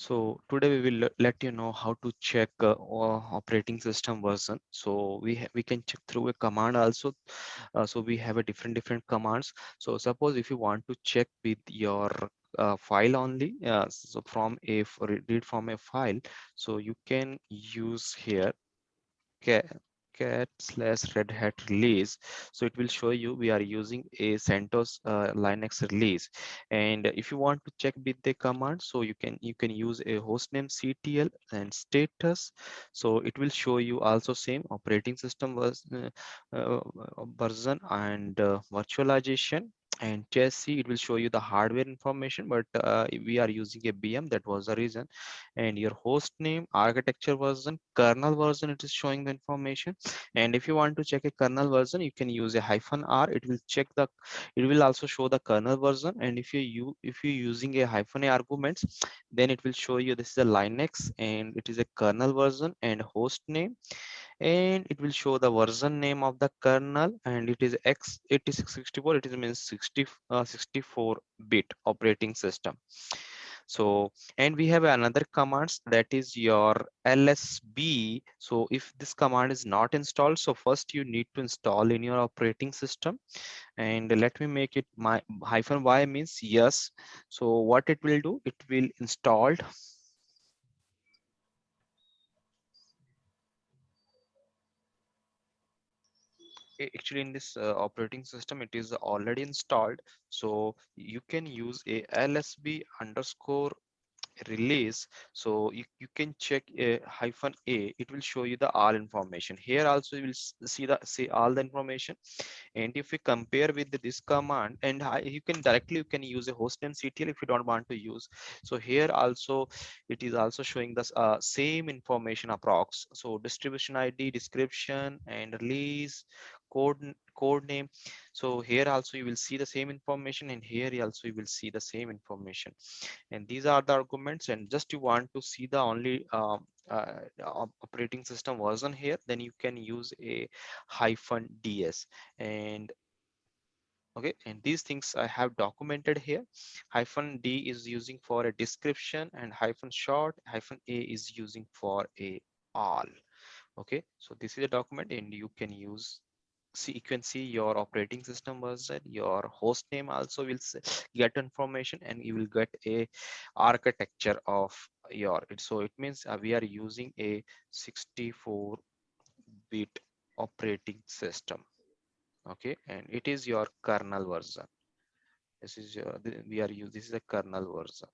So today we will let you know how to check operating system version. So we can check through a command also. So we have a different commands. So suppose if you want to check with your file only, so from a read from a file, so you can use here cat slash red hat release. So it will show you we are using a CentOS Linux release. And if you want to check with the command, so you can use a hostname ctl and status. So it will show you also same operating system uh, version and virtualization and chassis. It will show you the hardware information, but we are using a BM, that was the reason. And your host name, architecture version, kernel version, it is showing the information. And if you want to check a kernel version, you can use a -r. It will check the, it will also show the kernel version. And if you're using a -a arguments, then it will show you this is a Linux and it is a kernel version and host name, and it will show the version name of the kernel, and it is x8664. It is means 64-bit operating system. So, and we have another commands, that is your lsb. So if this command is not installed, so first you need to install in your operating system. And let me make it my -y means yes. So what it will do, it will installed. Actually in this operating system it is already installed, so you can use a lsb underscore release. So you can check a -a. It will show you the all information. Here also you will see all the information. And if we compare with this command, and you can use a hostname ctl if you don't want to use. So here also it is also showing the same information approx. So distribution id, description and release code name. So here also you will see the same information, and here also you will see the same information. And these are the arguments. And just you want to see the only operating system version here, then you can use a -ds. And okay, and these things I have documented here. -d is using for a description, and -short, -a is using for a all. Okay, so this is a document, and you can use, see, you can see your operating system version, your host name also will get information, and you will get a architecture of your it. So it means we are using a 64-bit operating system. Okay, and it is your kernel version. This is your we are using, this is a kernel version.